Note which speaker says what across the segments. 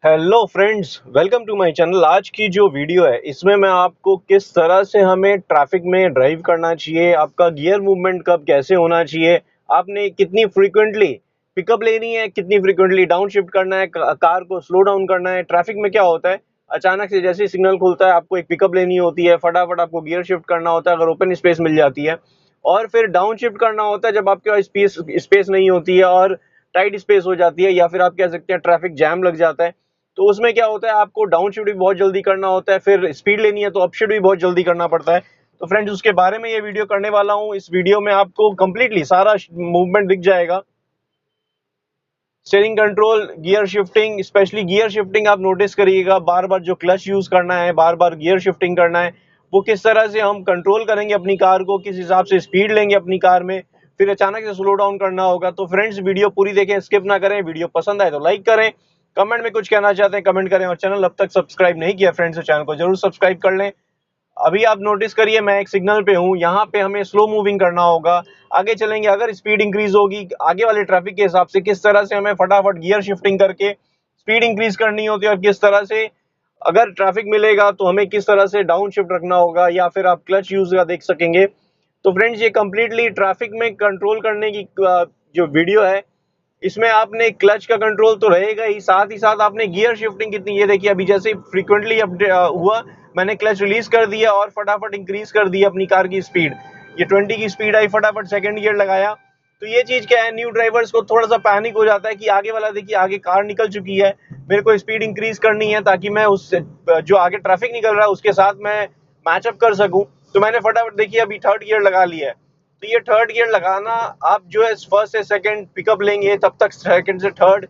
Speaker 1: Hello friends, welcome to my channel. आज की जो वीडियो है इसमें मैं आपको किस तरह से हमें ट्रैफिक में ड्राइव करना चाहिए, आपका गियर मूवमेंट कब कैसे होना चाहिए, आपने कितनी फ्रीक्वेंटली पिकअप लेनी है, कितनी फ्रीक्वेंटली डाउन शिफ्ट करना है, कार को स्लो डाउन करना है। ट्रैफिक में क्या होता है, अचानक से जैसे ही सिग्नल खुलता है आपको एक पिकअप लेनी होती है, फटाफट आपको गियर शिफ्ट करना होता है अगर ओपन स्पेस मिल जाती है, और फिर डाउन शिफ्ट करना होता है जब आपके पास स्पेस स्पेस नहीं होती है और टाइट स्पेस हो जाती है, या फिर आप कह सकते हैं ट्रैफिक जैम लग जाता है। तो उसमें क्या होता है, आपको डाउन शिफ्ट भी बहुत जल्दी करना होता है, फिर स्पीड लेनी है तो अप शिफ्ट भी बहुत जल्दी करना पड़ता है। तो फ्रेंड्स, उसके बारे में ये वीडियो करने वाला हूँ। इस वीडियो में आपको कंप्लीटली सारा मूवमेंट दिख जाएगा। Steering control, gear shifting, specially gear shifting आप नोटिस करिएगा, बार बार जो क्लच यूज करना है, बार बार गियर शिफ्टिंग करना है, वो किस तरह से हम कंट्रोल करेंगे अपनी कार को, किस हिसाब से स्पीड लेंगे अपनी कार में, फिर अचानक से स्लो डाउन करना होगा। तो फ्रेंड्स, वीडियो पूरी देखें, स्किप ना करें। वीडियो पसंद आए तो लाइक करें, कमेंट में कुछ कहना चाहते हैं कमेंट करें, और चैनल अब तक सब्सक्राइब नहीं किया फ्रेंड्स तो चैनल को जरूर सब्सक्राइब कर लें। अभी आप नोटिस करिए, मैं एक सिग्नल पे हूँ, यहाँ पे हमें स्लो मूविंग करना होगा। आगे चलेंगे, अगर स्पीड इंक्रीज होगी आगे वाले ट्रैफिक के हिसाब से, किस तरह से हमें फटाफट गियर शिफ्टिंग करके स्पीड इंक्रीज करनी होती है, और किस तरह से अगर ट्रैफिक मिलेगा तो हमें किस तरह से डाउन शिफ्ट रखना होगा, या फिर आप क्लच यूज का देख सकेंगे। तो फ्रेंड्स, ये कंप्लीटली ट्रैफिक में कंट्रोल करने की जो वीडियो है, इसमें आपने क्लच का कंट्रोल तो रहेगा ही साथ आपने गियर शिफ्टिंग कितनी, ये देखिए अभी जैसे फ्रीक्वेंटली हुआ, मैंने क्लच रिलीज कर दिया और फटाफट इंक्रीज कर दी अपनी कार की स्पीड। ये 20 की स्पीड आई, फटाफट सेकंड गियर लगाया। तो ये चीज क्या है, न्यू ड्राइवर्स को थोड़ा सा पैनिक हो जाता है कि आगे वाला देखिए, आगे कार निकल चुकी है, मेरे को स्पीड इंक्रीज करनी है ताकि मैं उस जो आगे ट्रैफिक निकल रहा है उसके साथ मैं मैचअप कर सकूं। तो मैंने फटाफट देखिए अभी थर्ड गियर लगा लिया है। तो ये थर्ड गियर लगाना, आप जो है फर्स्ट से सेकंड पिकअप लेंगे तब तक सेकंड से थर्ड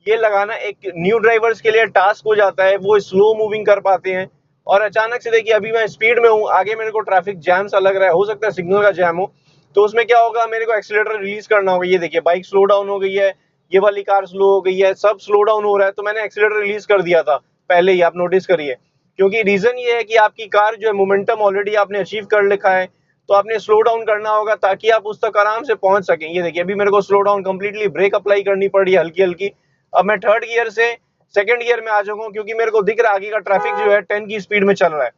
Speaker 1: ये लगाना एक न्यू ड्राइवर्स के लिए टास्क हो जाता है, वो स्लो मूविंग कर पाते हैं। और अचानक से देखिए अभी मैं स्पीड में हूँ, आगे मेरे को ट्रैफिक जैम सा लग रहा है, हो सकता है सिग्नल का जैम हो। तो उसमें क्या होगा, मेरे को एक्सीलरेटर रिलीज करना होगा। ये देखिए बाइक स्लो डाउन हो गई है, ये वाली कार स्लो हो गई है, सब स्लो डाउन हो रहा है। तो मैंने एक्सीलरेटर रिलीज कर दिया था पहले ही, आप नोटिस करिए, क्योंकि रीजन ये है कि आपकी कार जो है मोमेंटम ऑलरेडी आपने अचीव कर लिखा है, तो आपने स्लो डाउन करना होगा ताकि आप उस तक आराम से पहुंच सकें। ये देखिए अभी मेरे को slow down completely break apply करनी पड़ी हल्की हल्की। अब मैं थर्ड गियर से सेकंड गियर में आ जाऊंगा, क्योंकि मेरे को दिख रहा है आगे का ट्रैफिक जो है 10 की स्पीड में चल रहा है।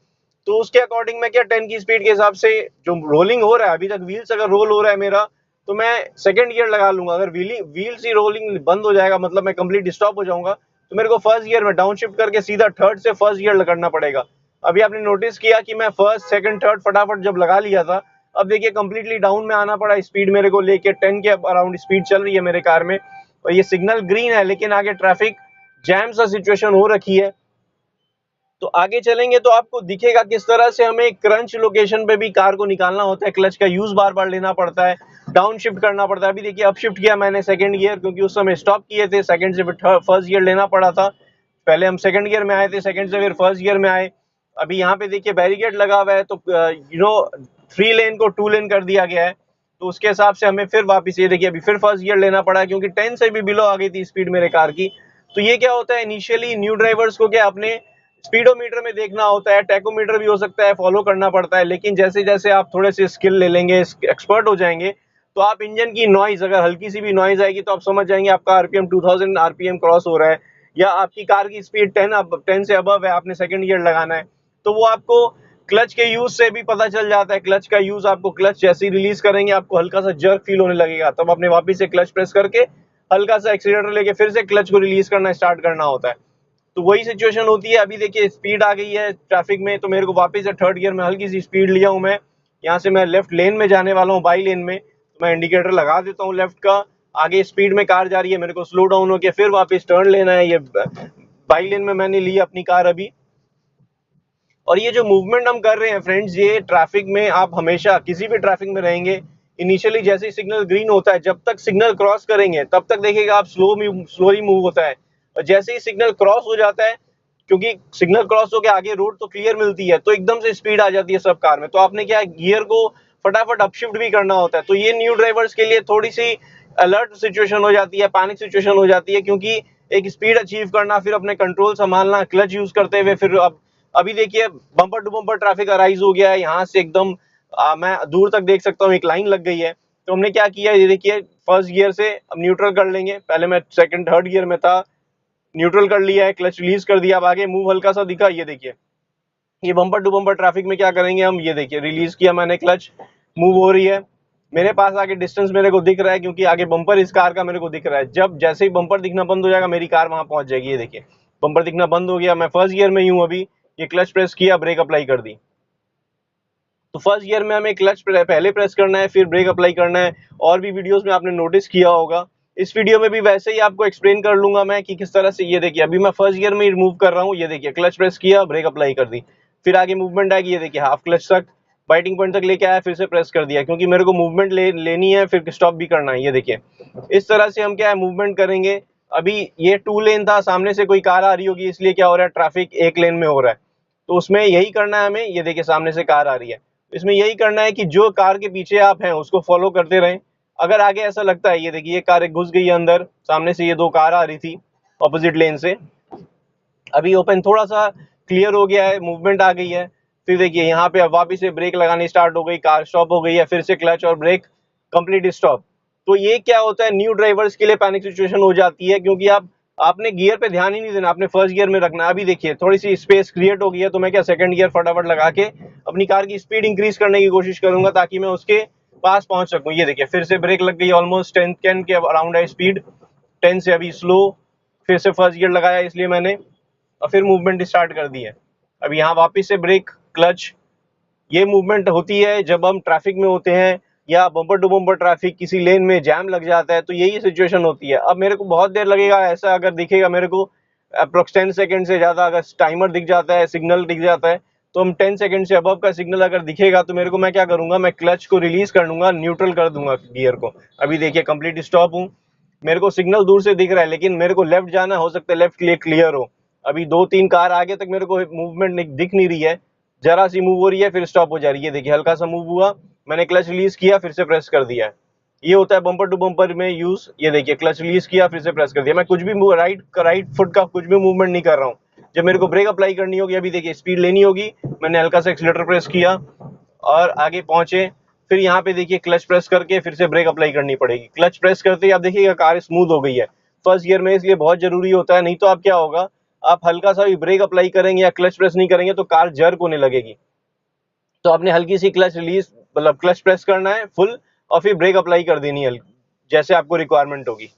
Speaker 1: तो उसके अकॉर्डिंग मैं क्या 10 की स्पीड के हिसाब से जो रोलिंग हो रहा है अभी तक, व्हील्स अगर रोल हो रहा है मेरा, तो मैं सेकंड गियर लगा लूंगा। अगर व्हील्स ही रोलिंग बंद हो जाएगा, मतलब मैं कंप्लीट स्टॉप हो जाऊंगा, तो मेरे को फर्स्ट गियर में डाउन शिफ्ट करके सीधा थर्ड से फर्स्ट गियर करना पड़ेगा। अभी आपने नोटिस किया कि मैं फर्स्ट सेकंड थर्ड फटाफट जब लगा लिया था, अब देखिए कंप्लीटली डाउन में आना पड़ा। स्पीड मेरे को लेके 10 के अराउंड स्पीड चल रही है मेरे कार में, और ये सिग्नल ग्रीन है लेकिन आगे ट्रैफिक जैम सा सिचुएशन हो रखी है। तो आगे चलेंगे तो आपको दिखेगा किस तरह से हमें क्रंच लोकेशन पे भी कार को निकालना होता है, क्लच का यूज बार बार लेना पड़ता है, डाउन शिफ्ट करना पड़ता है। अभी देखिए अप शिफ्ट किया मैंने सेकंड गियर, क्योंकि उस समय स्टॉप किए थे, सेकंड से फिर फर्स्ट गियर लेना पड़ा था। पहले हम सेकंड गियर में आए थे, सेकंड से फिर फर्स्ट गियर में आए। अभी यहाँ पे देखिए बैरिकेड लगा हुआ है, तो 3 लेन को 2 लेन कर दिया गया है। तो उसके हिसाब से हमें फिर वापस, ये देखिए अभी फिर फर्स्ट गियर लेना पड़ा है, क्योंकि 10 से भी बिलो आ गई थी स्पीड मेरे कार की। तो ये क्या होता है, इनिशियली न्यू ड्राइवर्स को क्या अपने स्पीडोमीटर में देखना होता है, टैकोमीटर भी हो सकता है, फॉलो करना पड़ता है। लेकिन जैसे जैसे आप थोड़े से स्किल ले लेंगे, एक्सपर्ट हो जाएंगे, तो आप इंजन की नॉइज, अगर हल्की सी भी नॉइज आएगी तो आप समझ जाएंगे आपका आरपीएम 2000 आरपीएम क्रॉस हो रहा है, या आपकी कार की स्पीड 10 से अबव है, आपने सेकंड गियर लगाना है। तो वो आपको क्लच के यूज से भी पता चल जाता है। क्लच का यूज आपको, क्लच जैसे ही रिलीज करेंगे आपको हल्का सा जर्क फील होने लगेगा, तब आपने वापस से क्लच प्रेस करके हल्का सा एक्सीलरेटर लेके फिर से क्लच को रिलीज करना स्टार्ट करना होता है। तो वही सिचुएशन होती है। अभी देखिए स्पीड आ गई है ट्रैफिक में, तो मेरे को वापस से थर्ड गियर में हल्की सी स्पीड लिया हूं मैं। यहाँ से मैं लेफ्ट लेन में जाने वाला हूँ, बाई लेन में, तो मैं इंडिकेटर लगा देता हूँ लेफ्ट का। आगे स्पीड में कार जा रही है, मेरे को स्लो डाउन होकर फिर वापस टर्न लेना है। ये बाई लेन में मैंने ली अपनी कार अभी। और ये जो मूवमेंट हम कर रहे हैं फ्रेंड्स, ये ट्रैफिक में आप हमेशा किसी भी ट्रैफिक में रहेंगे, इनिशियली जैसे ही सिग्नल ग्रीन होता है, जब तक सिग्नल क्रॉस करेंगे तब तक देखिएगा आप स्लोली मूव होता है। और जैसे ही सिग्नल क्रॉस हो जाता है, क्योंकि सिग्नल क्रॉस होकर आगे रोड तो क्लियर मिलती है, तो एकदम से स्पीड आ जाती है सब कार में। तो आपने क्या है, गियर को फटाफट अपशिफ्ट भी करना होता है। तो ये न्यू ड्राइवर्स के लिए थोड़ी सी अलर्ट सिचुएशन हो जाती है, पैनिक सिचुएशन हो जाती है, क्योंकि एक स्पीड अचीव करना, फिर अपने कंट्रोल संभालना क्लच यूज करते हुए, फिर अब अभी देखिए bumper to bumper traffic arise हो गया है, यहाँ से एकदम मैं दूर तक देख सकता हूँ एक लाइन लग गई है। तो हमने क्या किया, ये देखिए फर्स्ट गियर से अब न्यूट्रल कर लेंगे। पहले मैं सेकंड थर्ड गियर में था, न्यूट्रल कर लिया है, क्लच रिलीज कर दिया, अब आगे मूव हल्का सा दिखा, ये देखिए ये बम्पर टू बम्पर ट्रैफिक में क्या करेंगे हम, ये देखिए रिलीज किया मैंने, क्लच मूव हो रही है, मेरे पास आगे डिस्टेंस मेरे को दिख रहा है क्योंकि आगे बम्पर इस कार का मेरे को दिख रहा है। जब जैसे ही बम्पर दिखना बंद हो जाएगा मेरी कार वहां पहुंच जाएगी। ये देखिए बम्पर दिखना बंद हो गया, मैं फर्स्ट गियर में ही हूं अभी, ये क्लच प्रेस किया, ब्रेक अप्लाई कर दी। तो फर्स्ट गियर में हमें क्लच पहले प्रेस करना है, फिर ब्रेक अप्लाई करना है। और भी वीडियोस में आपने नोटिस किया होगा, इस वीडियो में भी वैसे ही आपको एक्सप्लेन कर लूंगा मैं कि किस तरह से। ये देखिए अभी मैं फर्स्ट गियर में ही मूव कर रहा हूँ, ये देखिए क्लच प्रेस किया, ब्रेक अप्लाई कर दी, फिर आगे मूवमेंट आएगी, ये देखिए हाफ क्लच तक बाइटिंग पॉइंट तक लेके आया, फिर से प्रेस कर दिया क्योंकि मेरे को मूवमेंट लेनी है, फिर स्टॉप भी करना है। ये देखिए इस तरह से हम क्या है मूवमेंट करेंगे। अभी ये 2 लेन था, सामने से कोई कार आ रही होगी इसलिए क्या हो रहा है, ट्रैफिक 1 लेन में हो रहा है, तो उसमें यही करना है हमें। ये देखिए सामने से कार आ रही है, इसमें यही करना है कि जो कार के पीछे आप हैं उसको फॉलो करते रहें। अगर आगे ऐसा लगता है, ये देखिए ये कार घुस गई है अंदर, सामने से ये 2 कार आ रही थी ऑपोजिट लेन से, अभी ओपन थोड़ा सा क्लियर हो गया है, मूवमेंट आ गई है। फिर देखिए यहाँ पे अब वापिस से ब्रेक लगानी स्टार्ट हो गई, कार स्टॉप हो गई है, फिर से क्लच और ब्रेक कंप्लीट स्टॉप। तो ये क्या होता है, न्यू ड्राइवर्स के लिए पैनिक सिचुएशन हो जाती है क्योंकि आपने गियर पे ध्यान ही नहीं देना, आपने फर्स्ट गियर में रखना है। अभी देखिए थोड़ी सी स्पेस क्रिएट हो गई है, तो मैं क्या सेकंड गियर फटाफट लगा के अपनी कार की स्पीड इंक्रीज करने की कोशिश करूंगा ताकि मैं उसके पास पहुंच सकूं। ये देखिए फिर से ब्रेक लग गई, ऑलमोस्ट 10 के अराउंड है स्पीड, 10 से अभी स्लो, फिर से फर्स्ट गियर लगाया इसलिए मैंने, और फिर मूवमेंट स्टार्ट कर दी है। अब यहाँ वापस से ब्रेक क्लच, ये मूवमेंट होती है जब हम ट्रैफिक में होते हैं या बम्पर टू बम्पर ट्रैफिक किसी लेन में जैम लग जाता है, तो यही सिचुएशन होती है। अब मेरे को बहुत देर लगेगा, ऐसा अगर दिखेगा मेरे को अप्रोक्स 10 सेकंड से ज्यादा, अगर टाइमर दिख जाता है, सिग्नल दिख जाता है, तो हम 10 सेकंड से अबव का सिग्नल अगर दिखेगा तो मेरे को, मैं क्या करूंगा, मैं क्लच को रिलीज कर दूंगा, न्यूट्रल कर दूंगा गियर को। अभी देखिए कंप्लीट स्टॉप हूँ, मेरे को सिग्नल दूर से दिख रहा है लेकिन मेरे को लेफ्ट जाना, हो सकता है लेफ्ट क्लियर हो। अभी 2-3 कार आगे तक मेरे को मूवमेंट दिख नहीं रही है, जरा सी मूव हो रही है फिर स्टॉप हो जा रही है। देखिए हल्का सा मूव हुआ, मैंने क्लच रिलीज किया, फिर से प्रेस कर दिया। ये होता है बम्पर टू बम्पर में यूज। ये देखिए क्लच रिलीज किया, फिर से प्रेस कर दिया, मैं कुछ भी राइट फुट का कुछ भी मूवमेंट नहीं कर रहा हूँ। जब मेरे को ब्रेक अप्लाई करनी होगी, अभी देखिए स्पीड लेनी होगी, मैंने हल्का सा एक्सीलरेटर प्रेस किया और आगे पहुंचे, फिर यहाँ पे देखिए क्लच प्रेस करके फिर से ब्रेक अप्लाई करनी पड़ेगी। क्लच प्रेस करते ही आप देखिएगा कार स्मूथ हो गई है फर्स्ट गियर में, इसलिए बहुत जरूरी होता है, नहीं तो आप क्या होगा, आप हल्का सा भी ब्रेक अप्लाई करेंगे या क्लच प्रेस नहीं करेंगे तो कार जर्क होने लगेगी। तो आपने हल्की सी क्लच रिलीज, मतलब क्लच प्रेस करना है फुल और फिर ब्रेक अप्लाई कर देनी है जैसे आपको रिक्वायरमेंट होगी।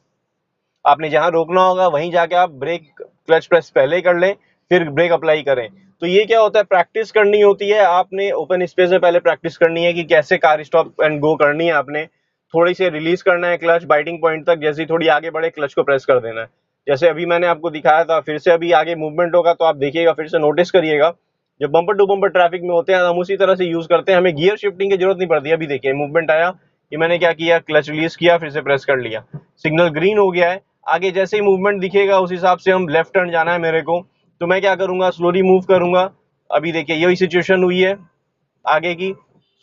Speaker 1: आपने जहां रोकना होगा वहीं जाके आप ब्रेक क्लच प्रेस पहले कर लें, फिर ब्रेक अप्लाई करें। तो ये क्या होता है, प्रैक्टिस करनी होती है, आपने ओपन स्पेस में पहले प्रैक्टिस करनी है कि कैसे कार स्टॉप एंड गो करनी है। आपने थोड़ी सी रिलीज करना है क्लच बाइटिंग पॉइंट तक, जैसे थोड़ी आगे बढ़े क्लच को प्रेस कर देना है, जैसे अभी मैंने आपको दिखाया था। फिर से अभी आगे मूवमेंट होगा तो आप देखिएगा, फिर से नोटिस करिएगा, जब बम्पर टू बम्पर ट्रैफिक में होते हैं हम उसी तरह से यूज करते हैं, हमें गियर शिफ्टिंग की जरूरत नहीं पड़ती। अभी देखिए मूवमेंट आया, ये मैंने क्या किया, क्लच रिलीज किया, फिर से प्रेस कर लिया, सिग्नल ग्रीन हो गया है। आगे जैसे ही मूवमेंट दिखेगा उस हिसाब से हम लेफ्ट टर्न जाना है मेरे को, तो मैं क्या करूंगा, स्लोली मूव करूंगा। अभी देखिए यही सिचुएशन हुई है आगे की,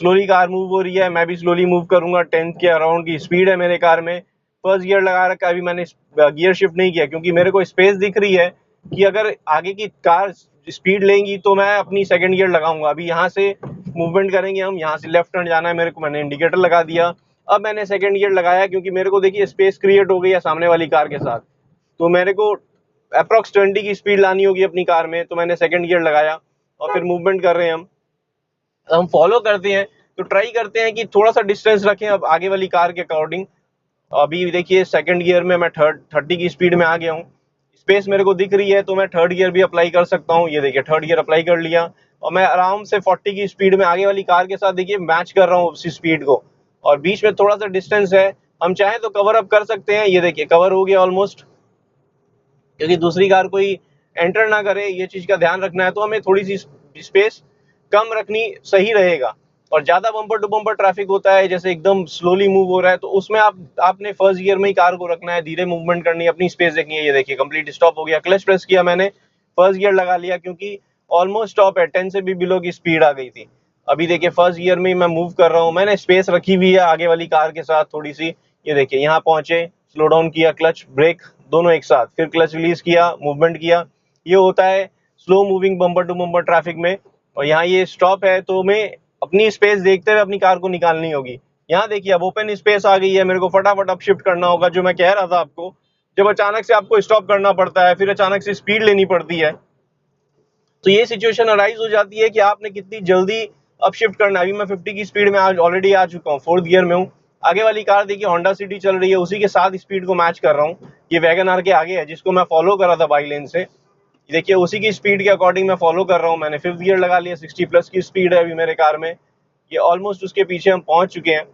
Speaker 1: स्लोली कार मूव हो रही है, मैं भी स्लोली मूव करूंगा, 10 के अराउंड की स्पीड है मेरे कार में, फर्स्ट गियर लगा रखा है। अभी मैंने गियर शिफ्ट नहीं किया क्योंकि मेरे को स्पेस दिख रही है कि अगर आगे की कार स्पीड लेंगी तो मैं अपनी सेकंड गियर लगाऊंगा। अभी यहाँ से मूवमेंट करेंगे हम, यहाँ से लेफ्ट टर्न जाना है मेरे को, मैंने इंडिकेटर लगा दिया। अब मैंने सेकंड गियर लगाया क्योंकि मेरे को देखिए स्पेस क्रिएट हो गई है सामने वाली कार के साथ, तो मेरे को अप्रोक्स 20 की स्पीड लानी होगी अपनी कार में, तो मैंने सेकंड गियर लगाया और फिर मूवमेंट कर रहे हैं हम फॉलो करते हैं। तो ट्राई करते हैं कि थोड़ा सा डिस्टेंस रखें अब आगे वाली कार के अकॉर्डिंग। अभी देखिए सेकंड गियर में मैं 30 की स्पीड में आ गया हूँ, स्पेस मेरे को दिख रही है तो मैं थर्ड गियर भी अप्लाई कर सकता हूँ। ये देखिए थर्ड गियर अप्लाई कर लिया और मैं आराम से 40 की स्पीड में आगे वाली कार के साथ देखिए मैच कर रहा हूँ उसी स्पीड को, और बीच में थोड़ा सा डिस्टेंस है, हम चाहें तो कवर अप कर सकते हैं। ये देखिए कवर हो गया ऑलमोस्ट, क्योंकि दूसरी कार कोई एंटर ना करे, ये चीज का ध्यान रखना है, तो हमें थोड़ी सी स्पेस कम रखनी सही रहेगा। और ज्यादा बम्पर टू बम्पर ट्रैफिक होता है, जैसे एकदम स्लोली मूव हो रहा है, तो उसमें आपने फर्स्ट गियर में ही कार को रखना है, धीरे मूवमेंट करनी है, अपनी स्पेस देखनी है। ये देखिए कंप्लीट स्टॉप हो गया, क्लच प्रेस किया मैंने, फर्स्ट गियर लगा लिया क्योंकि ऑलमोस्ट स्टॉप है, 10 से भी बिलो की स्पीड आ गई थी। अभी देखिए फर्स्ट गियर में मैं मूव कर रहा हूँ, मैंने स्पेस रखी हुई है आगे वाली कार के साथ थोड़ी सी। ये देखिए यहाँ पहुंचे, स्लो डाउन किया, क्लच ब्रेक दोनों एक साथ, फिर क्लच रिलीज किया, मूवमेंट किया। ये होता है slow moving bumper to bumper traffic में। और यहाँ ये स्टॉप है तो मैं अपनी स्पेस देखते हुए अपनी कार को निकालनी होगी। यहाँ देखिए अब ओपन स्पेस आ गई है, मेरे को फटाफट अप शिफ्ट करना होगा, जो मैं कह रहा था आपको। जब अचानक से आपको स्टॉप करना पड़ता है, फिर अचानक से स्पीड लेनी पड़ती है, तो ये सिचुएशन अराइज हो जाती है कि आपने कितनी जल्दी अपशिफ्ट करना है। अभी मैं 50 की स्पीड में आज ऑलरेडी आ चुका हूँ, 4th गियर में हूँ। आगे वाली कार देखिए होंडा सिटी चल रही है, उसी के साथ स्पीड को मैच कर रहा हूँ। ये वैगन आर के आगे है जिसको मैं फॉलो कर रहा था बाई लेन से, देखिए उसी की स्पीड के अकॉर्डिंग मैं फॉलो कर रहा हूँ। मैंने 5th गियर लगा लिया, 60 प्लस की स्पीड है अभी मेरे कार में, ये ऑलमोस्ट उसके पीछे हम पहुंच चुके हैं।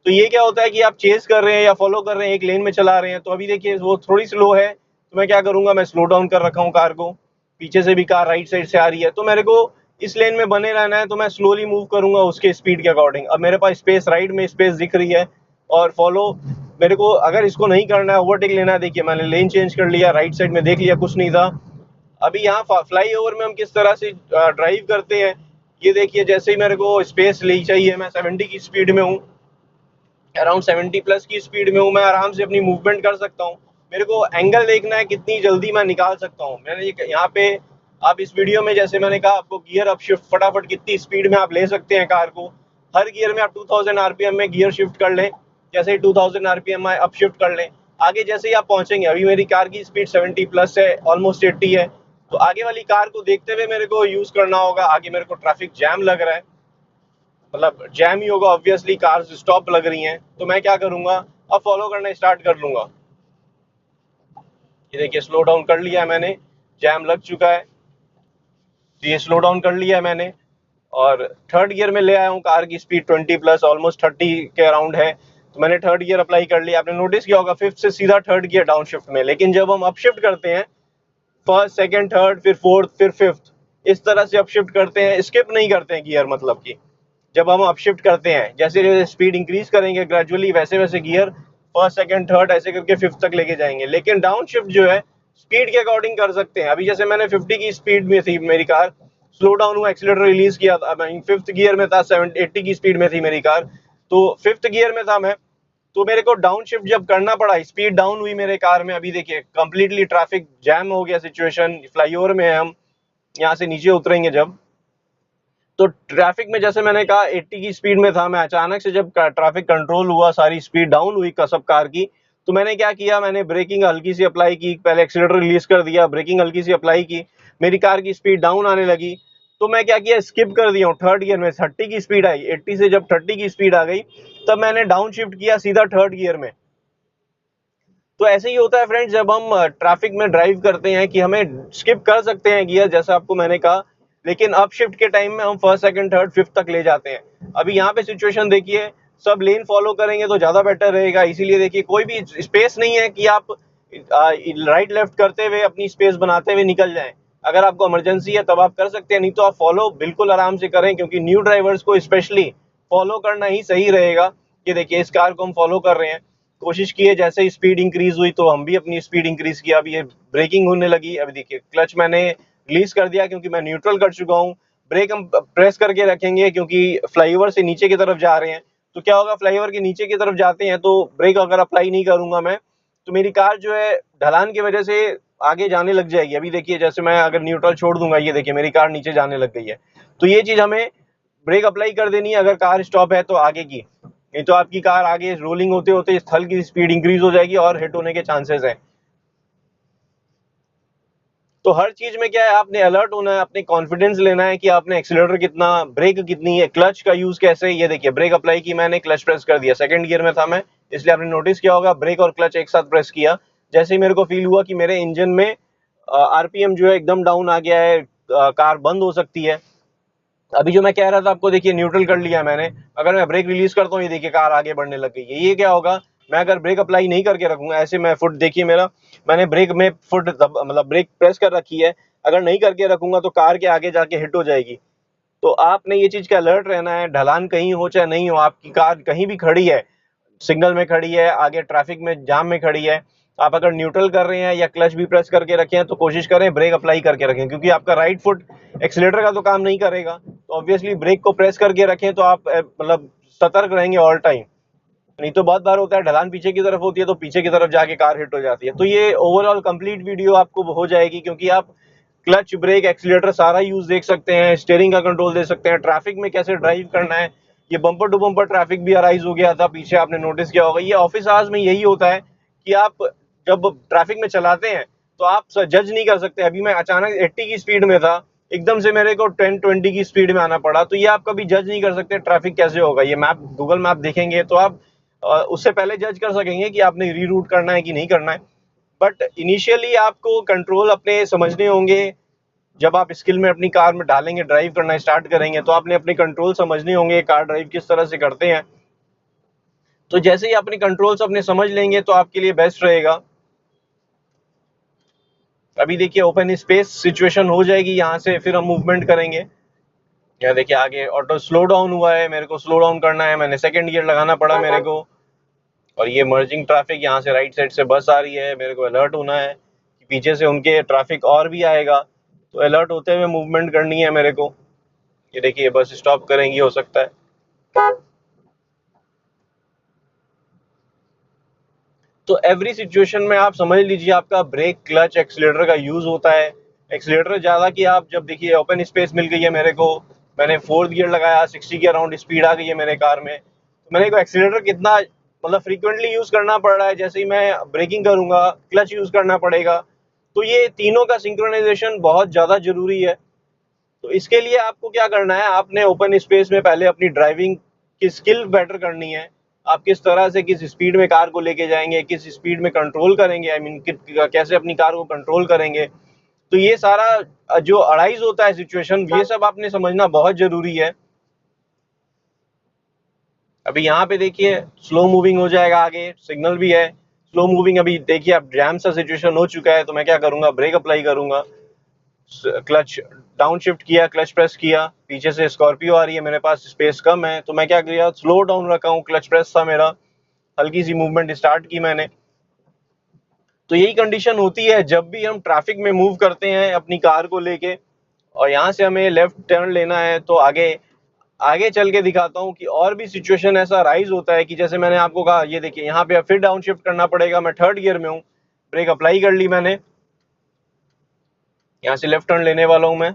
Speaker 1: तो ये क्या होता है कि आप चेस कर रहे हैं या फॉलो कर रहे हैं, एक लेन में चला रहे हैं, तो अभी देखिए वो थोड़ी स्लो है, तो मैं क्या करूंगा, मैं स्लो डाउन कर रखा हूँ कार को। पीछे से भी कार राइट साइड से आ रही है, तो मेरे को इस लेन में बने रहना है, तो मैं स्लोली मूव करूंगा उसके स्पीड के अकॉर्डिंग। अब मेरे पास स्पेस, राइट में स्पेस दिख रही है, और फॉलो मेरे को अगर इसको नहीं करना है, ओवरटेक लेना है, देखिए मैंने लेन चेंज कर लिया, राइट साइड में देख लिया कुछ नहीं था। अभी यहाँ फ्लाई ओवर में हम किस तरह से ड्राइव करते हैं, ये देखिए। जैसे ही मेरे को स्पेस ली चाहिए, मैं 70 की स्पीड में हूँ, अराउंड 70 प्लस की स्पीड में हूँ, मैं आराम से अपनी मूवमेंट कर सकता हूँ। मेरे को एंगल देखना है कितनी जल्दी मैं निकाल सकता हूँ। मैंने यहाँ पे आप इस वीडियो में, जैसे मैंने कहा आपको, गियर अप शिफ्ट फटाफट कितनी स्पीड में आप ले सकते हैं कार को। हर गियर में आप 2000 आरपीएम में गियर शिफ्ट कर लें, जैसे ही 2000 आरपीएम में अप शिफ्ट कर लें, आगे जैसे ही आप पहुंचेंगे। अभी मेरी कार की स्पीड 70 प्लस है, ऑलमोस्ट 80 है, तो आगे वाली कार को देखते हुए मेरे को यूज करना होगा। आगे मेरे को ट्रैफिक जैम लग रहा है, मतलब जैम ही होगा ऑब्वियसली, कार्स स्टॉप लग रही हैं, तो मैं क्या करूंगा, अब फॉलो करना स्टार्ट कर लूंगा। ये देखिए स्लो डाउन कर लिया है मैंने, जैम लग चुका है, तो ये स्लो डाउन कर लिया है मैंने, और 3rd गियर में ले आया हूँ। कार की स्पीड 20 प्लस, ऑलमोस्ट 30 के अराउंड है, तो मैंने 3rd गियर अप्लाई कर लिया। आपने नोटिस किया होगा 5th से सीधा 3rd गियर डाउन शिफ्ट में, लेकिन जब हम अप शिफ्ट करते हैं, 1st, 2nd, 3rd, फिर 4th, फिर 5th, इस तरह से अप शिफ्ट करते हैं, स्किप नहीं करते हैं गियर। मतलब कि जब हम अपशिफ्ट करते हैं, जैसे जैसे स्पीड इंक्रीज करेंगे ग्रेजुअली, वैसे वैसे गियर 1st, 2nd, 3rd ऐसे करके 5th तक लेके जाएंगे। लेकिन डाउन शिफ्ट जो है स्पीड के अकॉर्डिंग कर सकते हैं। अभी जैसे मैंने 50 की स्पीड में थी मेरी कार, स्लो डाउन हुआ, एक्सीलरेटर रिलीज किया था, मैं 5th गियर में था, 80 की स्पीड में थी मेरी कार, तो 5th गियर में था मैं, तो मेरे को डाउन शिफ्ट जब करना पड़ा, स्पीड डाउन हुई मेरे कार में। अभी देखिए कंप्लीटली ट्रैफिक जैम हो गया सिचुएशन, फ्लाईओवर में है हम, यहाँ से नीचे उतरेंगे जब, तो ट्रैफिक में जैसे मैंने कहा 80 की स्पीड में था मैं, अचानक से जब ट्रैफिक कंट्रोल हुआ, सारी स्पीड डाउन हुई सब कार की, तो मैंने क्या किया, मैंने ब्रेकिंग हल्की सी अप्लाई की, पहले एक्सीलरेटर रिलीज कर दिया, ब्रेकिंग हल्की सी अप्लाई की, मेरी कार की स्पीड डाउन आने लगी, तो मैं क्या किया, स्किप कर दिया हूँ। 3rd गियर में 30 की स्पीड आई, 80 से जब 30 की स्पीड आ गई, तब मैंने डाउन शिफ्ट किया सीधा 3rd गियर में। तो ऐसे ही होता है फ्रेंड्स, जब हम ट्रैफिक में ड्राइव करते हैं कि हमें स्किप कर सकते हैं गियर, जैसा आपको मैंने कहा, लेकिन अप शिफ्ट के टाइम में हम 1st, 2nd, 3rd, 5th तक ले जाते हैं। अभी यहाँ पे सिचुएशन देखिए, सब लेन फॉलो करेंगे तो ज्यादा बेटर रहेगा, इसीलिए देखिए कोई भी स्पेस नहीं है कि आप राइट लेफ्ट करते हुए अपनी स्पेस बनाते हुए निकल जाएं। अगर आपको इमरजेंसी है तब आप कर सकते हैं, नहीं तो आप फॉलो बिल्कुल आराम से करें, क्योंकि न्यू ड्राइवर्स को स्पेशली फॉलो करना ही सही रहेगा। ये देखिए इस कार को हम फॉलो कर रहे हैं, कोशिश की है, जैसे ही स्पीड इंक्रीज हुई तो हम भी अपनी स्पीड इंक्रीज किया। अभी ये ब्रेकिंग होने लगी, अभी देखिए क्लच मैंने रिलीज कर दिया क्योंकि मैं न्यूट्रल कर चुका हूँ। ब्रेक हम प्रेस करके रखेंगे क्योंकि फ्लाईओवर से नीचे की तरफ जा रहे हैं, तो क्या होगा, फ्लाईओवर के नीचे की तरफ जाते हैं तो ब्रेक अगर अप्लाई नहीं करूंगा मैं, तो मेरी कार जो है ढलान की वजह से आगे जाने लग जाएगी। अभी देखिए जैसे मैं अगर न्यूट्रल छोड़ दूंगा, ये देखिए मेरी कार नीचे जाने लग गई है। तो ये चीज हमें ब्रेक अप्लाई कर देनी है अगर कार स्टॉप है तो आगे की, नहीं तो आपकी कार आगे रोलिंग होते होते स्थल की स्पीड इंक्रीज हो जाएगी और हिट होने के चांसेस हैं। तो हर चीज में क्या है, आपने अलर्ट होना है, अपने कॉन्फिडेंस लेना है कि आपने एक्सीलरेटर कितना, ब्रेक कितनी है, क्लच का यूज कैसे। ये देखिए ब्रेक अप्लाई की मैंने, क्लच प्रेस कर दिया, 2nd गियर में था मैं, इसलिए आपने नोटिस किया होगा ब्रेक और क्लच एक साथ प्रेस किया। जैसे ही मेरे को फील हुआ कि मेरे इंजन में आरपीएम जो है एकदम डाउन आ गया है, कार बंद हो सकती है। अभी जो मैं कह रहा था आपको, देखिए न्यूट्रल कर लिया मैंने, अगर मैं ब्रेक रिलीज करता हूँ, ये देखिए कार आगे बढ़ने लग गई है। ये क्या होगा, मैं अगर ब्रेक अप्लाई नहीं करके रखूंगा, ऐसे मैं फुट देखिए मेरा, मैंने ब्रेक में फुट मतलब ब्रेक प्रेस कर रखी है, अगर नहीं करके रखूंगा तो कार के आगे जाके हिट हो जाएगी। तो आपने ये चीज का अलर्ट रहना है, ढलान कहीं हो चाहे नहीं हो, आपकी कार कहीं भी खड़ी है, सिग्नल में खड़ी है, आगे ट्रैफिक में जाम में खड़ी है, आप अगर न्यूट्रल कर रहे हैं या क्लच भी प्रेस करके रखे हैं, तो कोशिश करें ब्रेक अप्लाई करके रखें, क्योंकि आपका राइट फुट एक्सीलेटर का तो काम नहीं करेगा, तो ऑब्वियसली ब्रेक को प्रेस करके रखें, तो आप मतलब सतर्क रहेंगे ऑल टाइम। नहीं तो बहुत बार होता है ढलान पीछे की तरफ होती है तो पीछे की तरफ जाके कार हिट हो जाती है। तो ये ओवरऑल कंप्लीट वीडियो आपको हो जाएगी, क्योंकि आप क्लच, ब्रेक, एक्सीलेटर सारा यूज देख सकते हैं, स्टीयरिंग का कंट्रोल दे सकते हैं, ट्रैफिक में कैसे ड्राइव करना है। ये बम्पर टू बम्पर ट्रैफिक भी अराइज हो गया था पीछे, आपने नोटिस किया होगा। ये ऑफिस आवर्स में यही होता है कि आप जब ट्रैफिक में चलाते हैं तो आप जज नहीं कर सकते। अभी मैं अचानक 80 की स्पीड में था, एकदम से मेरे को 10-20 की स्पीड में आना पड़ा, तो ये आप कभी जज नहीं कर सकते ट्रैफिक कैसे होगा। ये मैप, गूगल मैप देखेंगे तो आप उससे पहले जज कर सकेंगे कि आपने रीरूट करना है कि नहीं करना है। बट इनिशियली आपको कंट्रोल अपने समझने होंगे। जब आप स्किल में अपनी कार में डालेंगे, ड्राइव करना स्टार्ट करेंगे, तो आपने अपने कंट्रोल समझने होंगे, कार ड्राइव किस तरह से करते हैं। तो जैसे ही अपने कंट्रोल्स अपने समझ लेंगे तो आपके लिए बेस्ट रहेगा। अभी देखिए ओपन स्पेस सिचुएशन हो जाएगी, यहाँ से फिर हम मूवमेंट करेंगे। यहाँ देखिए आगे ऑटो स्लो डाउन हुआ है, मेरे को स्लो डाउन करना है, मैंने सेकंड गियर लगाना पड़ा मेरे को। और ये मर्जिंग ट्रैफिक, यहाँ से राइट साइड से बस आ रही है, मेरे को अलर्ट होना है कि पीछे से उनके ट्रैफिक और भी आएगा, तो अलर्ट होते हुए मूवमेंट करनी है मेरे को। ये देखिए बस स्टॉप करेंगी हो सकता है। तो एवरी सिचुएशन में आप समझ लीजिए आपका ब्रेक, क्लच, एक्सीलरेटर का यूज होता है। एक्सीलरेटर ज्यादा कि आप जब देखिए ओपन स्पेस मिल गई है मेरे को, मैंने फोर्थ गियर लगाया, 60 के अराउंड स्पीड आ गई है मेरे कार में, तो मेरे को एक्सीलरेटर कितना मतलब फ्रीक्वेंटली यूज करना पड़ रहा है। जैसे ही मैं ब्रेकिंग करूंगा, क्लच यूज करना पड़ेगा। तो ये तीनों का सिंक्रोनाइजेशन बहुत ज्यादा जरूरी है। तो इसके लिए आपको क्या करना है, आपने ओपन स्पेस में पहले अपनी ड्राइविंग की स्किल बेटर करनी है। आप किस तरह से किस स्पीड में कार को लेके जाएंगे, किस स्पीड में कंट्रोल करेंगे, आई मीन कैसे अपनी कार को कंट्रोल करेंगे। तो ये सारा जो अराइज होता है सिचुएशन, ये सब आपने समझना बहुत जरूरी है। अभी यहाँ पे देखिए स्लो मूविंग हो जाएगा, आगे सिग्नल भी है स्लो मूविंग। अभी देखिए अब जैम सा सिचुएशन हो चुका है, तो मैं क्या करूंगा, ब्रेक अप्लाई करूंगा, क्लच डाउन शिफ्ट किया, क्लच प्रेस किया, पीछे से स्कॉर्पियो आ रही है, मेरे पास स्पेस कम है, तो मैं क्या किया, स्लो डाउन रखा हूँ, क्लच प्रेस था मेरा, हल्की सी मूवमेंट स्टार्ट की मैंने। तो यही कंडीशन होती है जब भी हम ट्रैफिक में मूव करते हैं अपनी कार को लेके, और यहाँ से हमें लेफ्ट टर्न लेना है। तो आगे आगे चल के दिखाता हूँ कि और भी सिचुएशन ऐसा राइज होता है कि जैसे मैंने आपको कहा, ये देखिए यहाँ पे फिर डाउन शिफ्ट करना पड़ेगा, मैं थर्ड गियर में हूँ, ब्रेक अप्लाई कर ली मैंने, यहाँ से लेफ्ट टर्न लेने वाला हूँ मैं।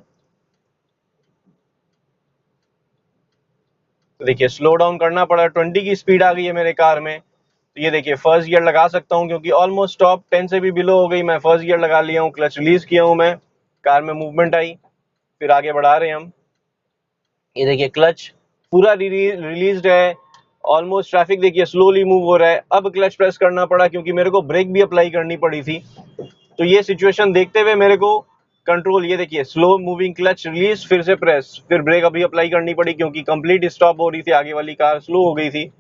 Speaker 1: तो देखिए स्लो डाउन करना पड़ा, 20 की स्पीड आ गई है मेरे कार में। तो ये देखिए फर्स्ट गियर लगा सकता हूँ क्योंकि ऑलमोस्ट स्टॉप 10 से भी बिलो हो गई, मैं फर्स्ट गियर लगा लिया हूँ, क्लच रिलीज किया हूँ मैं, कार में मूवमेंट आई, फिर आगे बढ़ा रहे हैं हम। ये देखिए क्लच पूरा रिलीज्ड है, ऑलमोस्ट ट्रैफिक देखिए स्लोली मूव हो रहा है। अब क्लच प्रेस करना पड़ा क्योंकि मेरे को ब्रेक भी अप्लाई करनी पड़ी थी। तो ये सिचुएशन देखते हुए मेरे को कंट्रोल, ये देखिए स्लो मूविंग, क्लच रिलीज, फिर से प्रेस, फिर ब्रेक अभी अप्लाई करनी पड़ी क्योंकि कंप्लीट स्टॉप हो रही थी, आगे वाली कार स्लो हो गई थी।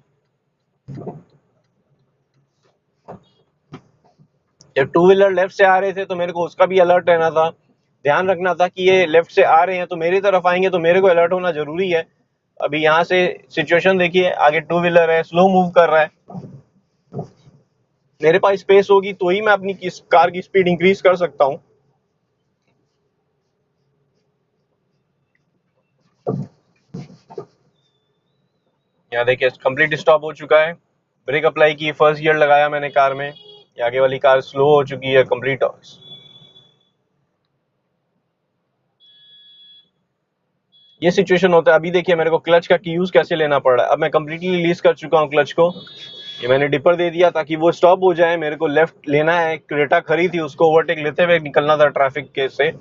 Speaker 1: जब टू व्हीलर लेफ्ट से आ रहे थे तो मेरे को उसका भी अलर्ट रहना था, ध्यान रखना था कि ये लेफ्ट से आ रहे हैं तो मेरी तरफ आएंगे, तो मेरे को अलर्ट होना जरूरी है। अभी यहाँ से सिचुएशन देखिए, आगे टू व्हीलर है, स्लो मूव कर रहा है, मेरे पास स्पेस होगी तो ही मैं अपनी कार की स्पीड इंक्रीज कर सकता हूँ। यहाँ देखिए कंप्लीट स्टॉप हो चुका है, ब्रेक अप्लाई की, फर्स्ट गियर लगाया मैंने कार में, आगे वाली कार स्लो हो चुकी है कंप्लीट। ये सिचुएशन होता है। अभी देखिए मेरे को क्लच का की यूज कैसे लेना पड़ रहा है, अब मैं कंप्लीटली रिलीज कर चुका हूँ क्लच को, ये मैंने डिपर दे दिया ताकि वो स्टॉप हो जाए। मेरे को लेफ्ट लेना है, क्रेटा खड़ी थी, उसको ओवरटेक लेते हुए निकलना था ट्रैफिक के से।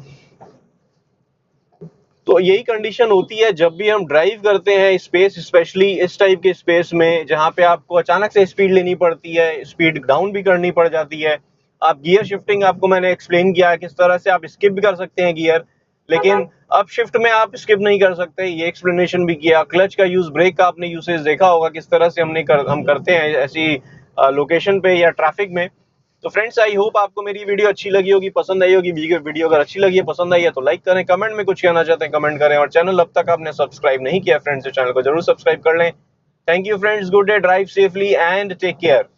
Speaker 1: तो यही कंडीशन होती है जब भी हम ड्राइव करते हैं स्पेस, स्पेशली इस टाइप के स्पेस में जहां पे आपको अचानक से स्पीड लेनी पड़ती है, स्पीड डाउन भी करनी पड़ जाती है। आप गियर शिफ्टिंग, आपको मैंने एक्सप्लेन किया है किस तरह से आप स्किप भी कर सकते हैं गियर, लेकिन अप शिफ्ट में आप स्किप नहीं कर सकते, ये एक्सप्लेनेशन भी किया। क्लच का यूज, ब्रेक का आपने यूसेज देखा होगा किस तरह से हम करते हैं ऐसी लोकेशन पे या ट्रैफिक में। तो फ्रेंड्स, आई होप आपको मेरी वीडियो अच्छी लगी होगी, पसंद आई होगी। वीडियो अगर अच्छी लगी है, पसंद आई है तो लाइक करें, कमेंट में कुछ कहना चाहते हैं कमेंट करें, और चैनल अब तक आपने सब्सक्राइब नहीं किया फ्रेंड्स तो चैनल को जरूर सब्सक्राइब कर लें। Thank you friends, good day, drive safely and take care.